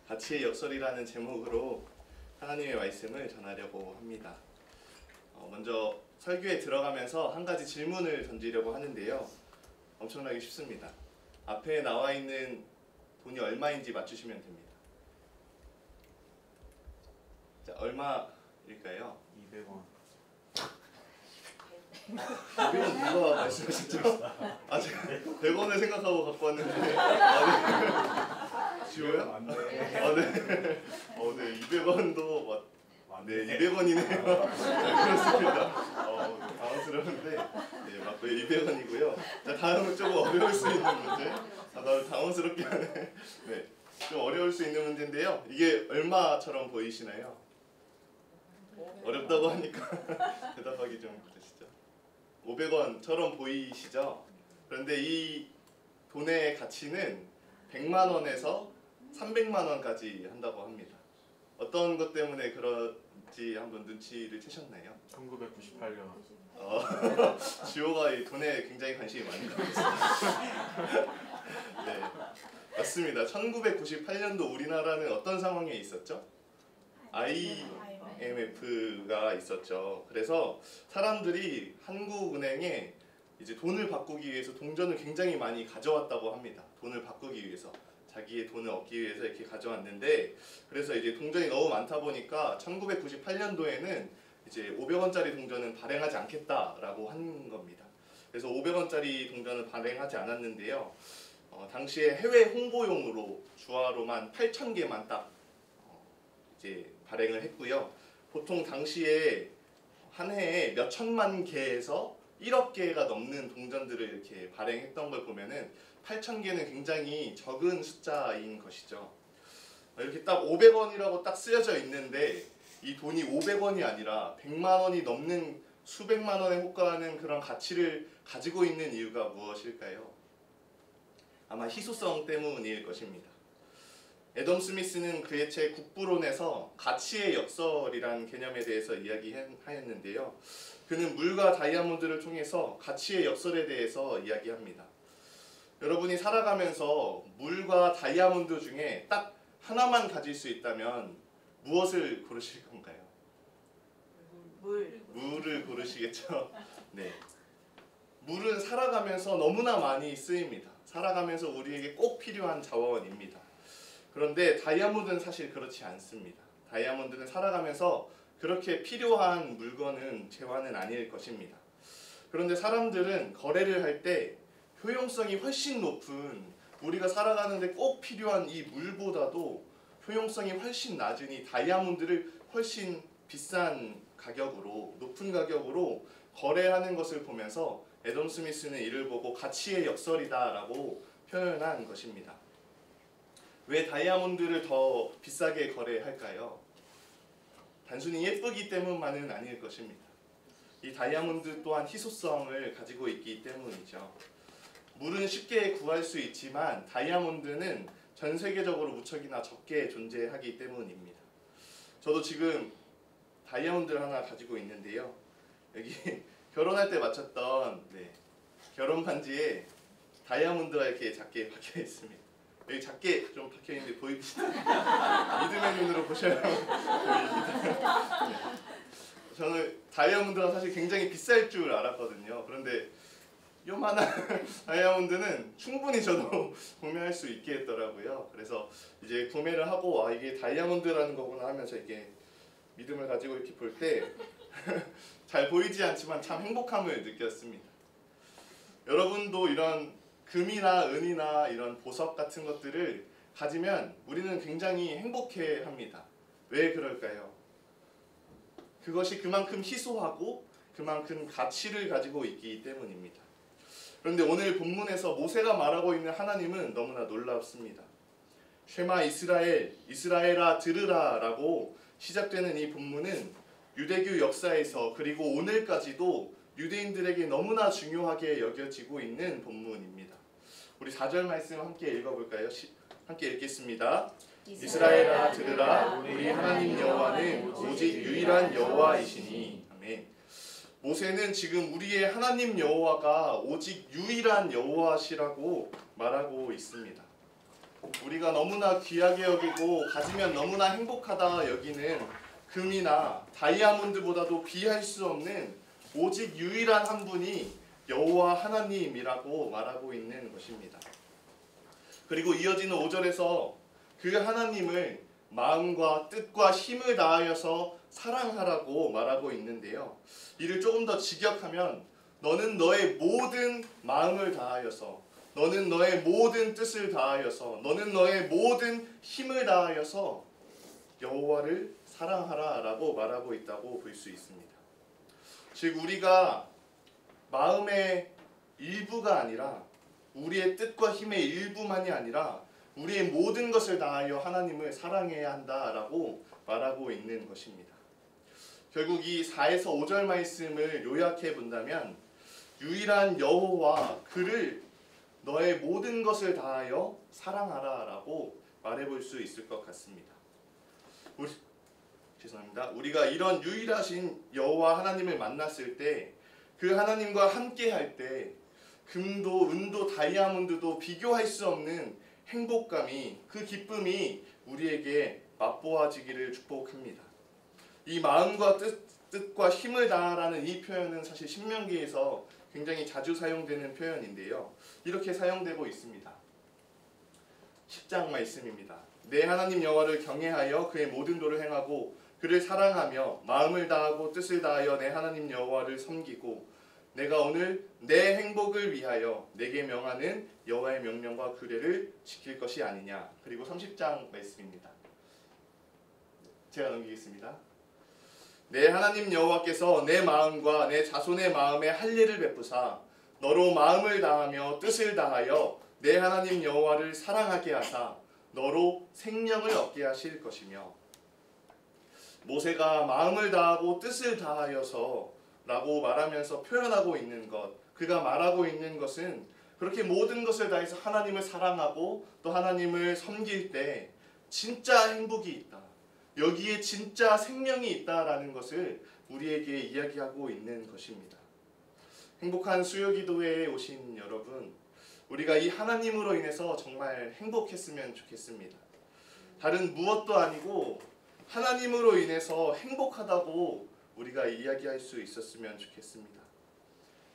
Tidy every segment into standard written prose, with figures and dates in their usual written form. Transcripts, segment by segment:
가치의 역설이라는 제목으로 하나님의 말씀을 전하려고 합니다. 먼저 설교에 들어가면서 한 가지 질문을 던지려고 하는데요. 엄청나게 쉽습니다. 앞에 나와 있는 돈이 얼마인지 맞추시면 됩니다. 자, 얼마일까요? 200원. 200원 누가 말씀하셨죠? 아, 제가 100원을 생각하고 갖고 왔는데. 지호요? 맞네. 네. 200원도 네, 200원이네요. 그렇습니다. 당황스러운데, 네, 맞고요. 200원이고요. 자, 다음은 조금 어려울 수 있는 문제. 나를 당황스럽게 하네. 네, 좀 어려울 수 있는 문제인데요. 이게 얼마처럼 보이시나요? 어렵다고 하니까 대답하기 좀 그러시죠. 500원처럼 보이시죠? 그런데 이 돈의 가치는 100만 원에서 300만 원까지 한다고 합니다. 어떤 것 때문에 그런지 한번 눈치를 채셨나요? 1998년. 지호가 이 돈에 굉장히 관심이 많은 것 같습니다. 네, 맞습니다. 1998년도 우리나라는 어떤 상황에 있었죠? IMF가 있었죠. 그래서 사람들이 한국은행에 이제 돈을 바꾸기 위해서 동전을 굉장히 많이 가져왔다고 합니다. 돈을 바꾸기 위해서. 자기의 돈을 얻기 위해서 이렇게 가져왔는데, 그래서 이제 동전이 너무 많다 보니까 1998년도에는 이제 500원짜리 동전은 발행하지 않겠다라고 한 겁니다. 그래서 500원짜리 동전을 발행하지 않았는데요. 당시에 해외 홍보용으로 주화로만 8,000개만 딱 이제 발행을 했고요. 보통 당시에 한 해에 몇 천만 개에서 1억 개가 넘는 동전들을 이렇게 발행했던 걸 보면은 8,000개는 굉장히 적은 숫자인 것이죠. 이렇게 딱 500원이라고 딱 쓰여져 있는데 이 돈이 500원이 아니라 100만 원이 넘는 수백만 원에 호가하는 그런 가치를 가지고 있는 이유가 무엇일까요? 아마 희소성 때문일 것입니다. 애덤 스미스는 그의 책 국부론에서 가치의 역설이라는 개념에 대해서 이야기하였는데요. 그는 물과 다이아몬드를 통해서 가치의 역설에 대해서 이야기합니다. 여러분이 살아가면서 물과 다이아몬드 중에 딱 하나만 가질 수 있다면 무엇을 고르실 건가요? 물을 고르시겠죠? 네. 물은 살아가면서 너무나 많이 쓰입니다. 살아가면서 우리에게 꼭 필요한 자원입니다. 그런데 다이아몬드는 사실 그렇지 않습니다. 다이아몬드는 살아가면서 그렇게 필요한 물건은 재화는 아닐 것입니다. 그런데 사람들은 거래를 할 때 효용성이 훨씬 높은, 우리가 살아가는데 꼭 필요한 이 물보다도 효용성이 훨씬 낮은 이 다이아몬드를 훨씬 비싼 가격으로, 높은 가격으로 거래하는 것을 보면서 애덤 스미스는 이를 보고 가치의 역설이다라고 표현한 것입니다. 왜 다이아몬드를 더 비싸게 거래할까요? 단순히 예쁘기 때문만은 아닐 것입니다. 이 다이아몬드 또한 희소성을 가지고 있기 때문이죠. 물은 쉽게 구할 수 있지만 다이아몬드는 전 세계적으로 무척이나 적게 존재하기 때문입니다. 저도 지금 다이아몬드를 하나 가지고 있는데요. 여기 결혼할 때 맞췄던 결혼 반지에 다이아몬드가 이렇게 작게 박혀 있습니다. 여기 작게 좀 박혀 있는데 보이시나요? 믿음의 눈으로 보셔야 보입니다. 네. 저는 다이아몬드가 사실 굉장히 비쌀 줄 알았거든요. 그런데 요만한 다이아몬드는 충분히 저도 구매할 수 있게 했더라고요. 그래서 이제 구매를 하고 이게 다이아몬드라는 거구나 하면서 이게 믿음을 가지고 이렇게 볼 때 잘 보이지 않지만 참 행복함을 느꼈습니다. 여러분도 이런 금이나 은이나 이런 보석 같은 것들을 가지면 우리는 굉장히 행복해합니다. 왜 그럴까요? 그것이 그만큼 희소하고 그만큼 가치를 가지고 있기 때문입니다. 그런데 오늘 본문에서 모세가 말하고 있는 하나님은 너무나 놀랍습니다. 쉐마 이스라엘, 이스라엘아 들으라 라고 시작되는 이 본문은 유대교 역사에서 그리고 오늘까지도 유대인들에게 너무나 중요하게 여겨지고 있는 본문입니다. 우리 4절 말씀 함께 읽어볼까요? 함께 읽겠습니다. 이스라엘아 들으라, 우리 하나님 여호와는 오직 유일한 여호와이시니. 아멘. 모세는 지금 우리의 하나님 여호와가 오직 유일한 여호와시라고 말하고 있습니다. 우리가 너무나 귀하게 여기고 가지면 너무나 행복하다 여기는 금이나 다이아몬드보다도 비할 수 없는 오직 유일한 한 분이 여호와 하나님이라고 말하고 있는 것입니다. 그리고 이어지는 5절에서 그 하나님을 마음과 뜻과 힘을 다하여서 사랑하라고 말하고 있는데요. 이를 조금 더 직역하면 너는 너의 모든 마음을 다하여서, 너는 너의 모든 뜻을 다하여서, 너는 너의 모든 힘을 다하여서 여호와를 사랑하라 라고 말하고 있다고 볼 수 있습니다. 즉 우리가 마음의 일부가 아니라 우리의 뜻과 힘의 일부만이 아니라 우리의 모든 것을 다하여 하나님을 사랑해야 한다라고 말하고 있는 것입니다. 결국 이 4에서 5절 말씀을 요약해 본다면 유일한 여호와 그를 너의 모든 것을 다하여 사랑하라 라고 말해볼 수 있을 것 같습니다. 우리가 이런 유일하신 여호와 하나님을 만났을 때 그 하나님과 함께 할 때 금도 은도 다이아몬드도 비교할 수 없는 행복감이, 그 기쁨이 우리에게 맛보아지기를 축복합니다. 이 마음과 뜻과 힘을 다하라는 이 표현은 사실 신명기에서 굉장히 자주 사용되는 표현인데요. 이렇게 사용되고 있습니다. 10장 말씀입니다. 내 하나님 여호와를 경외하여 그의 모든 도를 행하고 그를 사랑하며 마음을 다하고 뜻을 다하여 내 하나님 여호와를 섬기고 내가 오늘 내 행복을 위하여 내게 명하는 여호와의 명령과 규례를 지킬 것이 아니냐. 그리고 30장 말씀입니다. 제가 넘기겠습니다. 내 하나님 여호와께서 내 마음과 내 자손의 마음에 할례를 베푸사 너로 마음을 다하며 뜻을 다하여 내 하나님 여호와를 사랑하게 하사 너로 생명을 얻게 하실 것이며. 모세가 마음을 다하고 뜻을 다하여서 라고 말하면서 표현하고 있는 것, 그가 말하고 있는 것은 그렇게 모든 것을 다해서 하나님을 사랑하고 또 하나님을 섬길 때 진짜 행복이 있다, 여기에 진짜 생명이 있다라는 것을 우리에게 이야기하고 있는 것입니다. 행복한 수요기도회에 오신 여러분, 우리가 이 하나님으로 인해서 정말 행복했으면 좋겠습니다. 다른 무엇도 아니고 하나님으로 인해서 행복하다고 우리가 이야기할 수 있었으면 좋겠습니다.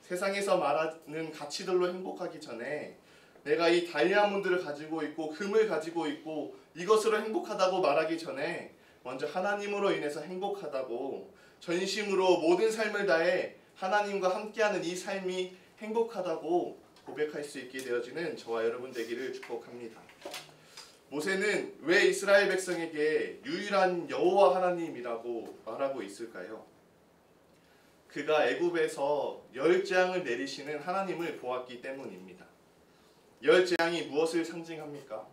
세상에서 말하는 가치들로 행복하기 전에 내가 이 다이아몬드를 가지고 있고 금을 가지고 있고 이것으로 행복하다고 말하기 전에 먼저 하나님으로 인해서 행복하다고, 전심으로 모든 삶을 다해 하나님과 함께하는 이 삶이 행복하다고 고백할 수 있게 되어지는 저와 여러분 되기를 축복합니다. 모세는 왜 이스라엘 백성에게 유일한 여호와 하나님이라고 말하고 있을까요? 그가 애굽에서 열 재앙을 내리시는 하나님을 보았기 때문입니다. 열 재앙이 무엇을 상징합니까?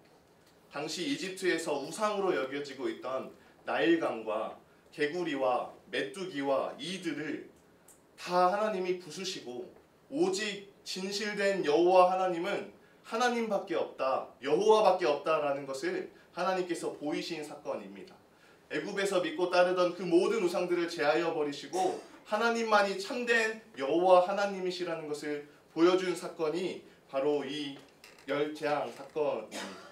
당시 이집트에서 우상으로 여겨지고 있던 나일강과 개구리와 메뚜기와 이들을 다 하나님이 부수시고 오직 진실된 여호와 하나님은 하나님밖에 없다, 여호와밖에 없다라는 것을 하나님께서 보이신 사건입니다. 애굽에서 믿고 따르던 그 모든 우상들을 제하여 버리시고 하나님만이 참된 여호와 하나님이시라는 것을 보여준 사건이 바로 이 열 재앙 사건입니다.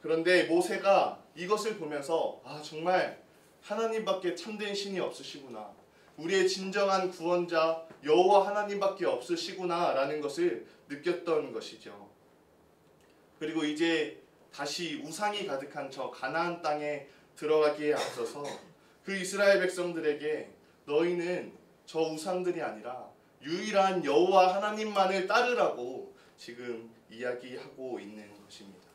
그런데 모세가 이것을 보면서 정말 하나님밖에 참된 신이 없으시구나, 우리의 진정한 구원자 여호와 하나님밖에 없으시구나 라는 것을 느꼈던 것이죠. 그리고 이제 다시 우상이 가득한 저 가나안 땅에 들어가기에 앞서서 그 이스라엘 백성들에게 너희는 저 우상들이 아니라 유일한 여호와 하나님만을 따르라고 지금 이야기하고 있는 것입니다.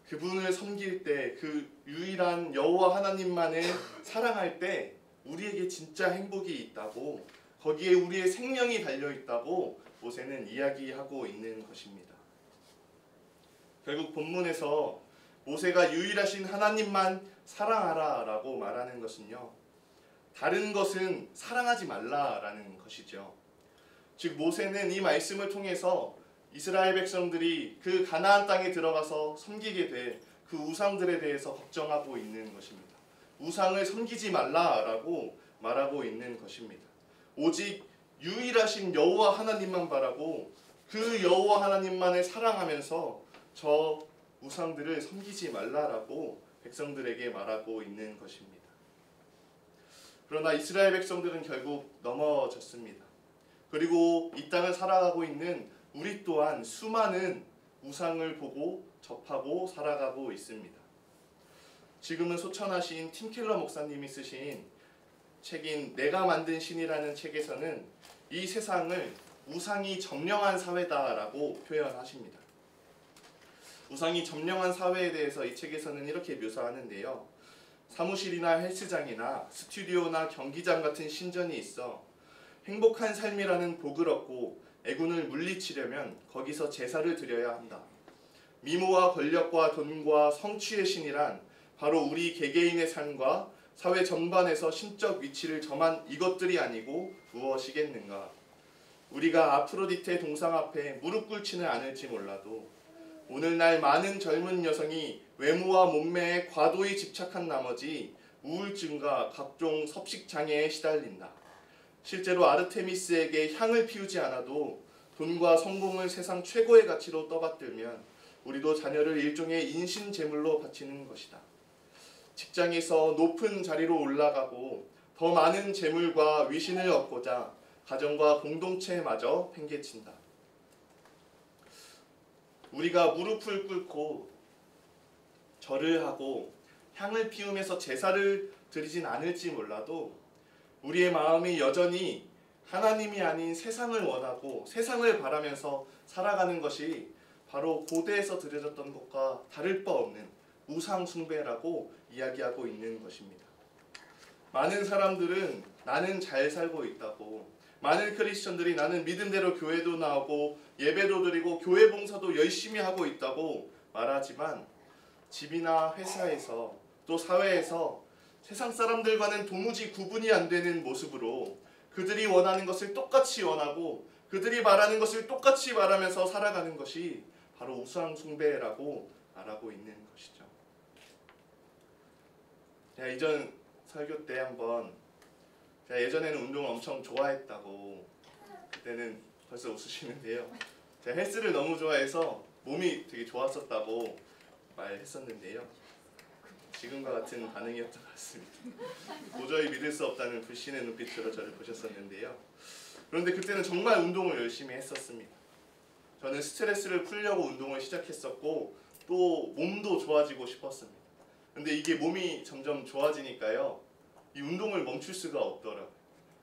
그분을 섬길 때, 그 유일한 여호와 하나님만을 사랑할 때 우리에게 진짜 행복이 있다고, 거기에 우리의 생명이 달려있다고 모세는 이야기하고 있는 것입니다. 결국 본문에서 모세가 유일하신 하나님만 사랑하라 라고 말하는 것은요, 다른 것은 사랑하지 말라라는 것이죠. 즉 모세는 이 말씀을 통해서 이스라엘 백성들이 그 가나안 땅에 들어가서 섬기게 될 그 우상들에 대해서 걱정하고 있는 것입니다. 우상을 섬기지 말라라고 말하고 있는 것입니다. 오직 유일하신 여호와 하나님만 바라고 그 여호와 하나님만을 사랑하면서 저 우상들을 섬기지 말라라고 백성들에게 말하고 있는 것입니다. 그러나 이스라엘 백성들은 결국 넘어졌습니다. 그리고 이 땅을 살아가고 있는 우리 또한 수많은 우상을 보고 접하고 살아가고 있습니다. 지금은 소천하신 팀켈러 목사님이 쓰신 책인 내가 만든 신이라는 책에서는 이 세상을 우상이 점령한 사회다라고 표현하십니다. 우상이 점령한 사회에 대해서 이 책에서는 이렇게 묘사하는데요. 사무실이나 헬스장이나 스튜디오나 경기장 같은 신전이 있어 행복한 삶이라는 복을 얻고 애군을 물리치려면 거기서 제사를 드려야 한다. 미모와 권력과 돈과 성취의 신이란 바로 우리 개개인의 삶과 사회 전반에서 신적 위치를 점한 이것들이 아니고 무엇이겠는가. 우리가 아프로디테 동상 앞에 무릎 꿇지는 않을지 몰라도 오늘날 많은 젊은 여성이 외모와 몸매에 과도히 집착한 나머지 우울증과 각종 섭식장애에 시달린다. 실제로 아르테미스에게 향을 피우지 않아도 돈과 성공을 세상 최고의 가치로 떠받들면 우리도 자녀를 일종의 인신제물로 바치는 것이다. 직장에서 높은 자리로 올라가고 더 많은 재물과 위신을 얻고자 가정과 공동체마저 팽개친다. 우리가 무릎을 꿇고 절을 하고 향을 피우면서 제사를 드리진 않을지 몰라도 우리의 마음이 여전히 하나님이 아닌 세상을 원하고 세상을 바라면서 살아가는 것이 바로 고대에서 드려졌던 것과 다를 바 없는 우상 숭배라고 이야기하고 있는 것입니다. 많은 사람들은 나는 잘 살고 있다고, 많은 크리스천들이 나는 믿음대로 교회도 나오고 예배도 드리고 교회 봉사도 열심히 하고 있다고 말하지만 집이나 회사에서 또 사회에서 세상 사람들과는 도무지 구분이 안 되는 모습으로 그들이 원하는 것을 똑같이 원하고 그들이 말하는 것을 똑같이 말하면서 살아가는 것이 바로 우상 숭배라고 말하고 있는 것이죠. 제가 이전 설교 때 한번 제가 예전에는 운동을 엄청 좋아했다고, 그때는 벌써 웃으시는데요. 제가 헬스를 너무 좋아해서 몸이 되게 좋았었다고 말했었는데요. 지금과 같은 반응이었던 것 같습니다. 도저히 믿을 수 없다는 불신의 눈빛으로 저를 보셨었는데요. 그런데 그때는 정말 운동을 열심히 했었습니다. 저는 스트레스를 풀려고 운동을 시작했었고 또 몸도 좋아지고 싶었습니다. 근데 이게 몸이 점점 좋아지니까요, 이 운동을 멈출 수가 없더라고요.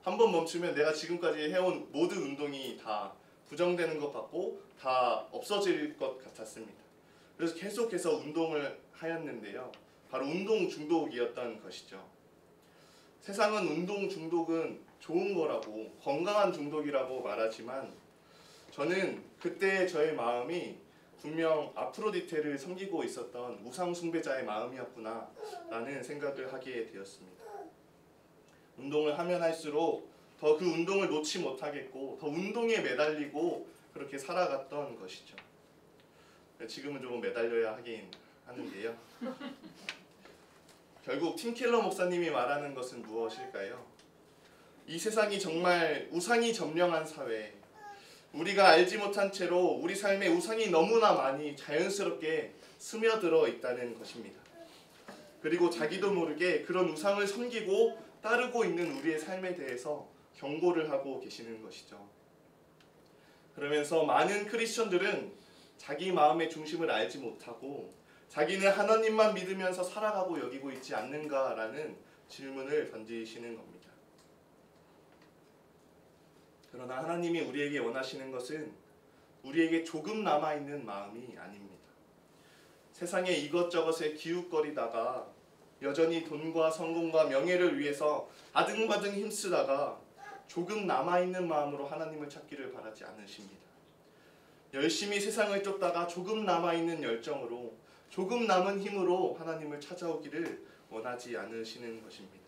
한번 멈추면 내가 지금까지 해온 모든 운동이 다 부정되는 것 같고 다 없어질 것 같았습니다. 그래서 계속해서 운동을 하였는데요. 바로 운동 중독이었던 것이죠. 세상은 운동 중독은 좋은 거라고, 건강한 중독이라고 말하지만 저는 그때 저의 마음이 분명 아프로디테를 섬기고 있었던 우상 숭배자의 마음이었구나 라는 생각을 하게 되었습니다. 운동을 하면 할수록 더 그 운동을 놓지 못하겠고 더 운동에 매달리고 그렇게 살아갔던 것이죠. 지금은 조금 매달려야 하긴 하는데요. 결국 팀켈러 목사님이 말하는 것은 무엇일까요? 이 세상이 정말 우상이 점령한 사회, 우리가 알지 못한 채로 우리 삶에 우상이 너무나 많이 자연스럽게 스며들어 있다는 것입니다. 그리고 자기도 모르게 그런 우상을 섬기고 따르고 있는 우리의 삶에 대해서 경고를 하고 계시는 것이죠. 그러면서 많은 크리스천들은 자기 마음의 중심을 알지 못하고 자기는 하나님만 믿으면서 살아가고 여기고 있지 않는가라는 질문을 던지시는 겁니다. 그러나 하나님이 우리에게 원하시는 것은 우리에게 조금 남아있는 마음이 아닙니다. 세상에 이것저것에 기웃거리다가 여전히 돈과 성공과 명예를 위해서 아등바등 힘쓰다가 조금 남아있는 마음으로 하나님을 찾기를 바라지 않으십니다. 열심히 세상을 쫓다가 조금 남아있는 열정으로 조금 남은 힘으로 하나님을 찾아오기를 원하지 않으시는 것입니다.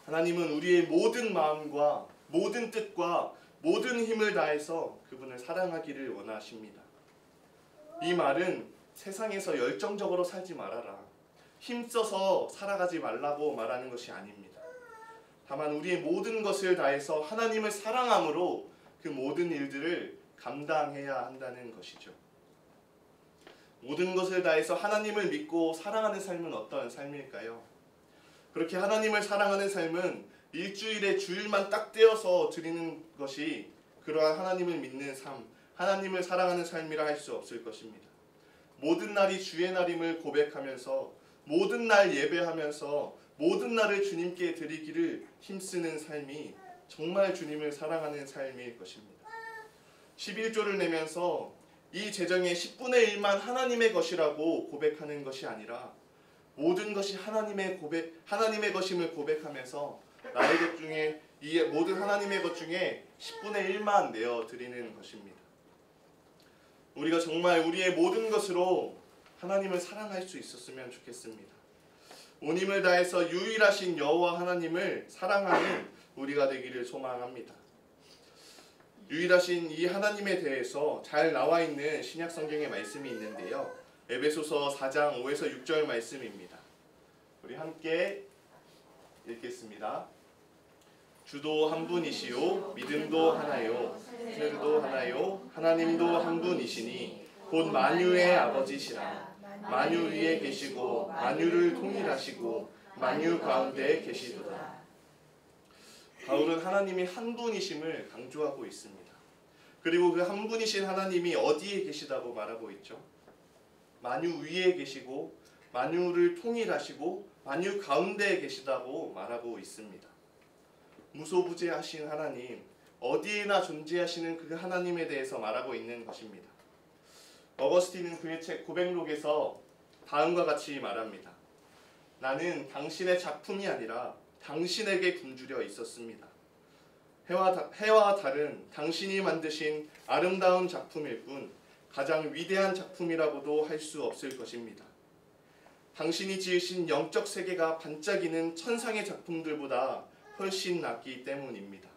하나님은 우리의 모든 마음과 모든 뜻과 모든 힘을 다해서 그분을 사랑하기를 원하십니다. 이 말은 세상에서 열정적으로 살지 말아라, 힘써서 살아가지 말라고 말하는 것이 아닙니다. 다만 우리의 모든 것을 다해서 하나님을 사랑함으로 그 모든 일들을 감당해야 한다는 것이죠. 모든 것을 다해서 하나님을 믿고 사랑하는 삶은 어떤 삶일까요? 그렇게 하나님을 사랑하는 삶은 일주일에 주일만 딱 떼어서 드리는 것이 그러한 하나님을 믿는 삶, 하나님을 사랑하는 삶이라 할 수 없을 것입니다. 모든 날이 주의 날임을 고백하면서 모든 날 예배하면서 모든 날을 주님께 드리기를 힘쓰는 삶이 정말 주님을 사랑하는 삶일 것입니다. 11조를 내면서 이 재정의 10분의 1만 하나님의 것이라고 고백하는 것이 아니라 모든 것이 하나님의 것임을 고백하면서 나의 것 중에 이 모든 하나님의 것 중에 10분의 1만 내어 드리는 것입니다. 우리가 정말 우리의 모든 것으로 하나님을 사랑할 수 있었으면 좋겠습니다. 온 힘을 다해서 유일하신 여호와 하나님을 사랑하는 우리가 되기를 소망합니다. 유일하신 이 하나님에 대해서 잘 나와 있는 신약 성경의 말씀이 있는데요. 에베소서 4장 5에서 6절 말씀입니다. 우리 함께 읽겠습니다. 주도 한 분이시요 믿음도 하나요 세례도 하나요 하나님도 한 분이시니 곧 만유의 아버지시라. 만유 위에 계시고 만유를 통일하시고 만유 가운데 계시도다. 바울은 하나님이 한 분이심을 강조하고 있습니다. 그리고 그 한 분이신 하나님이 어디에 계시다고 말하고 있죠? 만유 위에 계시고 만유를 통일하시고 만유 가운데에 계시다고 말하고 있습니다. 무소부재하신 하나님, 어디에나 존재하시는 그 하나님에 대해서 말하고 있는 것입니다. 어거스틴은 그의 책 고백록에서 다음과 같이 말합니다. 나는 당신의 작품이 아니라 당신에게 굶주려 있었습니다. 해와 달은 당신이 만드신 아름다운 작품일 뿐 가장 위대한 작품이라고도 할 수 없을 것입니다. 당신이 지으신 영적 세계가 반짝이는 천상의 작품들보다 훨씬 낫기 때문입니다.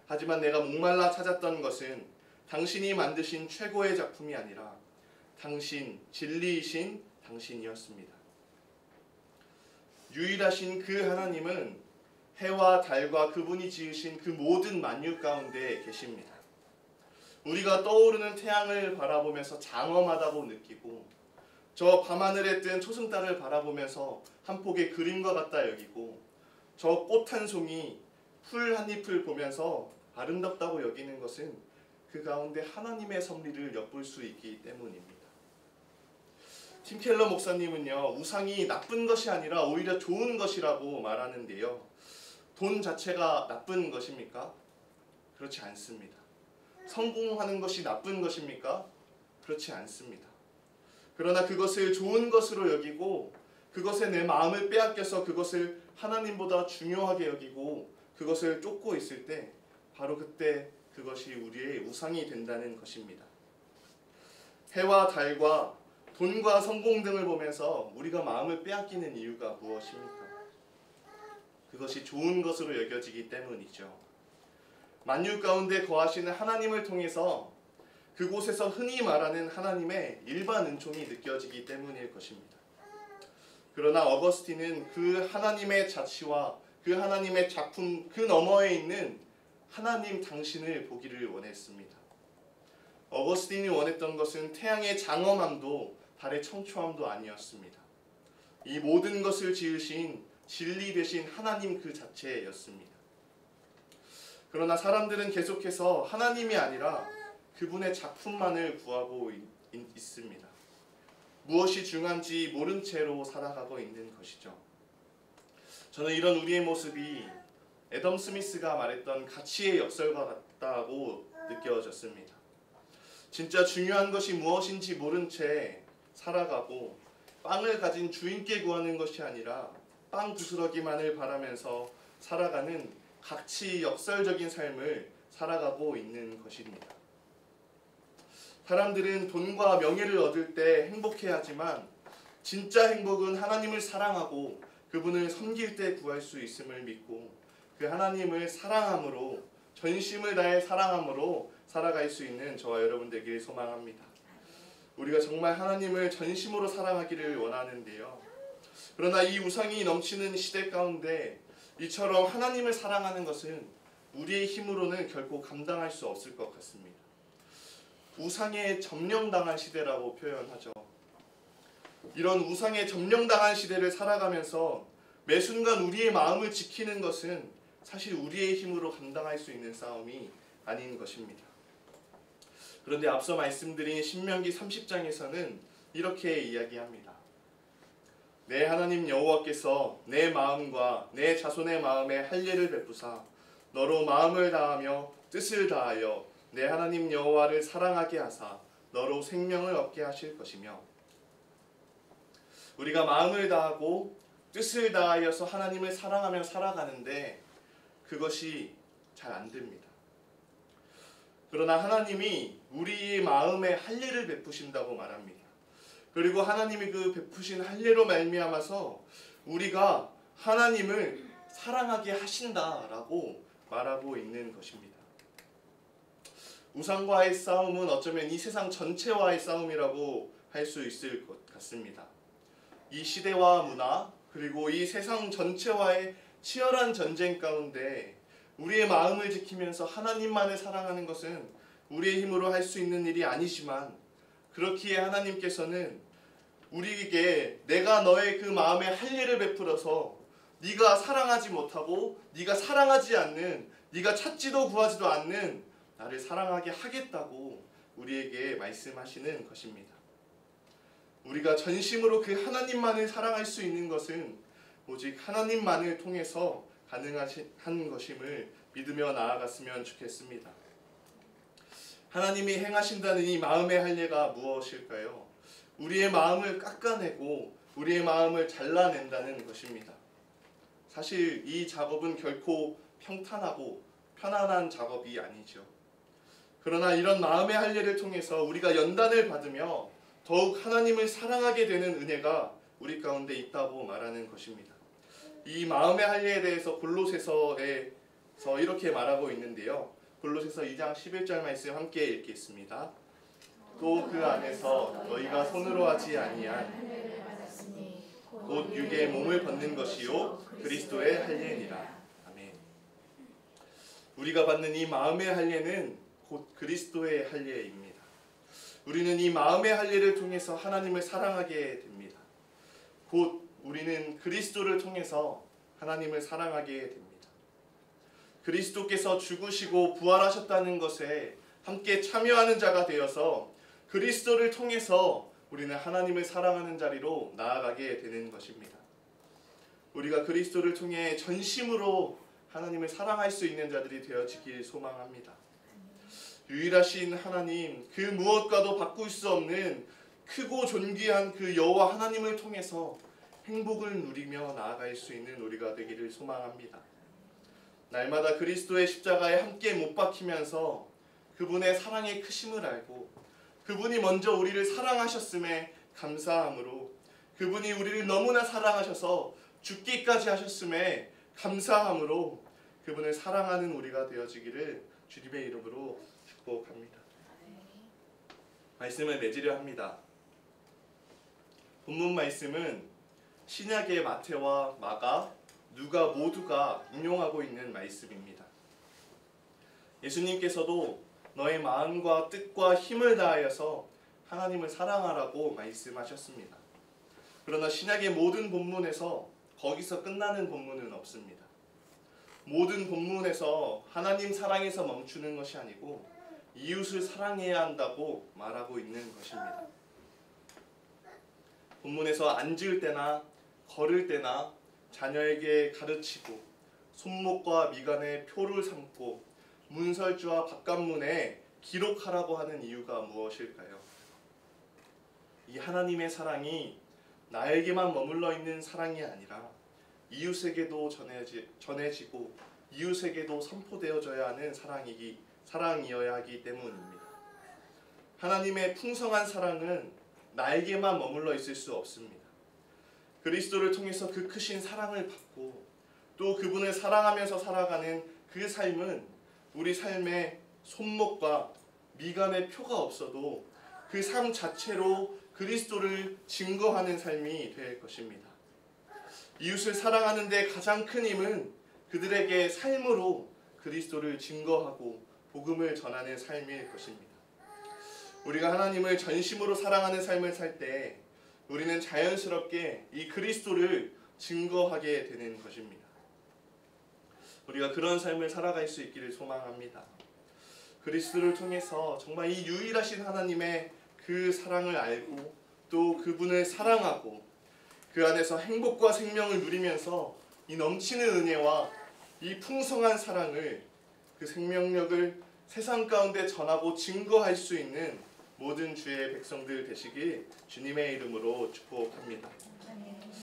하지만 내가 목말라 찾았던 것은 당신이 만드신 최고의 작품이 아니라 당신, 진리이신 당신이었습니다. 유일하신 그 하나님은 해와 달과 그분이 지으신 그 모든 만유 가운데 계십니다. 우리가 떠오르는 태양을 바라보면서 장엄하다고 느끼고 저 밤하늘에 뜬 초승달을 바라보면서 한 폭의 그림과 같다 여기고 저 꽃 한 송이, 풀 한 잎을 보면서 아름답다고 여기는 것은 그 가운데 하나님의 섭리를 엿볼 수 있기 때문입니다. 팀 켈러 목사님은요, 우상이 나쁜 것이 아니라 오히려 좋은 것이라고 말하는데요. 돈 자체가 나쁜 것입니까? 그렇지 않습니다. 성공하는 것이 나쁜 것입니까? 그렇지 않습니다. 그러나 그것을 좋은 것으로 여기고 그것에 내 마음을 빼앗겨서 그것을 하나님보다 중요하게 여기고 그것을 쫓고 있을 때 바로 그때 그것이 우리의 우상이 된다는 것입니다. 해와 달과 돈과 성공 등을 보면서 우리가 마음을 빼앗기는 이유가 무엇입니까? 그것이 좋은 것으로 여겨지기 때문이죠. 만유 가운데 거하시는 하나님을 통해서 그곳에서 흔히 말하는 하나님의 일반 은총이 느껴지기 때문일 것입니다. 그러나 어거스틴은 그 하나님의 자치와 그 하나님의 작품 그 너머에 있는 하나님 당신을 보기를 원했습니다. 어거스틴이 원했던 것은 태양의 장엄함도 달의 청초함도 아니었습니다. 이 모든 것을 지으신 진리 되신 하나님 그 자체였습니다. 그러나 사람들은 계속해서 하나님이 아니라 그분의 작품만을 구하고 있습니다. 무엇이 중요한지 모른 채로 살아가고 있는 것이죠. 저는 이런 우리의 모습이 애덤 스미스가 말했던 가치의 역설과 같다고 느껴졌습니다. 진짜 중요한 것이 무엇인지 모른 채 살아가고 빵을 가진 주인께 구하는 것이 아니라 빵 부스러기만을 바라면서 살아가는 가치 역설적인 삶을 살아가고 있는 것입니다. 사람들은 돈과 명예를 얻을 때 행복해하지만 진짜 행복은 하나님을 사랑하고 그분을 섬길 때 구할 수 있음을 믿고 그 하나님을 사랑함으로 전심을 다해 사랑함으로 살아갈 수 있는 저와 여러분 되기를 소망합니다. 우리가 정말 하나님을 전심으로 사랑하기를 원하는데요. 그러나 이 우상이 넘치는 시대 가운데 이처럼 하나님을 사랑하는 것은 우리의 힘으로는 결코 감당할 수 없을 것 같습니다. 우상에 점령당한 시대라고 표현하죠. 이런 우상에 점령당한 시대를 살아가면서 매 순간 우리의 마음을 지키는 것은 사실 우리의 힘으로 감당할 수 있는 싸움이 아닌 것입니다. 그런데 앞서 말씀드린 신명기 30장에서는 이렇게 이야기합니다. 내 하나님 여호와께서 내 마음과 내 자손의 마음에 할례를 베푸사 너로 마음을 다하며 뜻을 다하여 내 하나님 여호와를 사랑하게 하사 너로 생명을 얻게 하실 것이며, 우리가 마음을 다하고 뜻을 다하여서 하나님을 사랑하며 살아가는데 그것이 잘 안 됩니다. 그러나 하나님이 우리의 마음에 할례를 베푸신다고 말합니다. 그리고 하나님이 그 베푸신 할례로 말미암아서 우리가 하나님을 사랑하게 하신다라고 말하고 있는 것입니다. 우상과의 싸움은 어쩌면 이 세상 전체와의 싸움이라고 할 수 있을 것 같습니다. 이 시대와 문화 그리고 이 세상 전체와의 치열한 전쟁 가운데 우리의 마음을 지키면서 하나님만을 사랑하는 것은 우리의 힘으로 할 수 있는 일이 아니지만, 그렇기에 하나님께서는 우리에게 내가 너의 그 마음에 할례를 베풀어서 네가 사랑하지 못하고 네가 사랑하지 않는, 네가 찾지도 구하지도 않는 나를 사랑하게 하겠다고 우리에게 말씀하시는 것입니다. 우리가 전심으로 그 하나님만을 사랑할 수 있는 것은 오직 하나님만을 통해서 가능한 것임을 믿으며 나아갔으면 좋겠습니다. 하나님이 행하신다는 이 마음의 할례가 무엇일까요? 우리의 마음을 깎아내고 우리의 마음을 잘라낸다는 것입니다. 사실 이 작업은 결코 평탄하고 편안한 작업이 아니죠. 그러나 이런 마음의 할례를 통해서 우리가 연단을 받으며 더욱 하나님을 사랑하게 되는 은혜가 우리 가운데 있다고 말하는 것입니다. 이 마음의 할례에 대해서 골로새서에서 이렇게 말하고 있는데요. 골로새서 2장 11절 말씀 함께 읽겠습니다. 또 그 안에서 너희가 손으로 하지 아니한 곧 육의 몸을 벗는 것이요 그리스도의 할례니라. 아멘. 우리가 받는 이 마음의 할례는 곧 그리스도의 할례입니다. 우리는 이 마음의 할례를 통해서 하나님을 사랑하게 됩니다. 곧 우리는 그리스도를 통해서 하나님을 사랑하게 됩니다. 그리스도께서 죽으시고 부활하셨다는 것에 함께 참여하는 자가 되어서 그리스도를 통해서 우리는 하나님을 사랑하는 자리로 나아가게 되는 것입니다. 우리가 그리스도를 통해 전심으로 하나님을 사랑할 수 있는 자들이 되어지길 소망합니다. 유일하신 하나님, 그 무엇과도 바꿀 수 없는 크고 존귀한 그 여호와 하나님을 통해서 행복을 누리며 나아갈 수 있는 우리가 되기를 소망합니다. 날마다 그리스도의 십자가에 함께 못 박히면서 그분의 사랑의 크심을 알고 그분이 먼저 우리를 사랑하셨음에 감사함으로, 그분이 우리를 너무나 사랑하셔서 죽기까지 하셨음에 감사함으로 그분을 사랑하는 우리가 되어지기를 주님의 이름으로 축복합니다. 말씀을 맺으려 합니다. 본문 말씀은 신약의 마태와 마가, 누가 모두가 인용하고 있는 말씀입니다. 예수님께서도 너의 마음과 뜻과 힘을 다하여서 하나님을 사랑하라고 말씀하셨습니다. 그러나 신약의 모든 본문에서 거기서 끝나는 본문은 없습니다. 모든 본문에서 하나님 사랑에서 멈추는 것이 아니고 이웃을 사랑해야 한다고 말하고 있는 것입니다. 본문에서 앉을 때나 걸을 때나 자녀에게 가르치고 손목과 미간에 표를 삼고 문설주와 바깥문에 기록하라고 하는 이유가 무엇일까요? 이 하나님의 사랑이 나에게만 머물러 있는 사랑이 아니라 이웃에게도 전해지고 이웃에게도 선포되어져야 하는 사랑이어야 하기 때문입니다. 하나님의 풍성한 사랑은 나에게만 머물러 있을 수 없습니다. 그리스도를 통해서 그 크신 사랑을 받고 또 그분을 사랑하면서 살아가는 그 삶은 우리 삶에 손목과 미간의 표가 없어도 그 삶 자체로 그리스도를 증거하는 삶이 될 것입니다. 이웃을 사랑하는 데 가장 큰 힘은 그들에게 삶으로 그리스도를 증거하고 복음을 전하는 삶일 것입니다. 우리가 하나님을 전심으로 사랑하는 삶을 살 때 우리는 자연스럽게 이 그리스도를 증거하게 되는 것입니다. 우리가 그런 삶을 살아갈 수 있기를 소망합니다. 그리스도를 통해서 정말 이 유일하신 하나님의 그 사랑을 알고 또 그분을 사랑하고 그 안에서 행복과 생명을 누리면서 이 넘치는 은혜와 이 풍성한 사랑을, 그 생명력을 세상 가운데 전하고 증거할 수 있는 모든 주의 백성들 되시길 주님의 이름으로 축복합니다.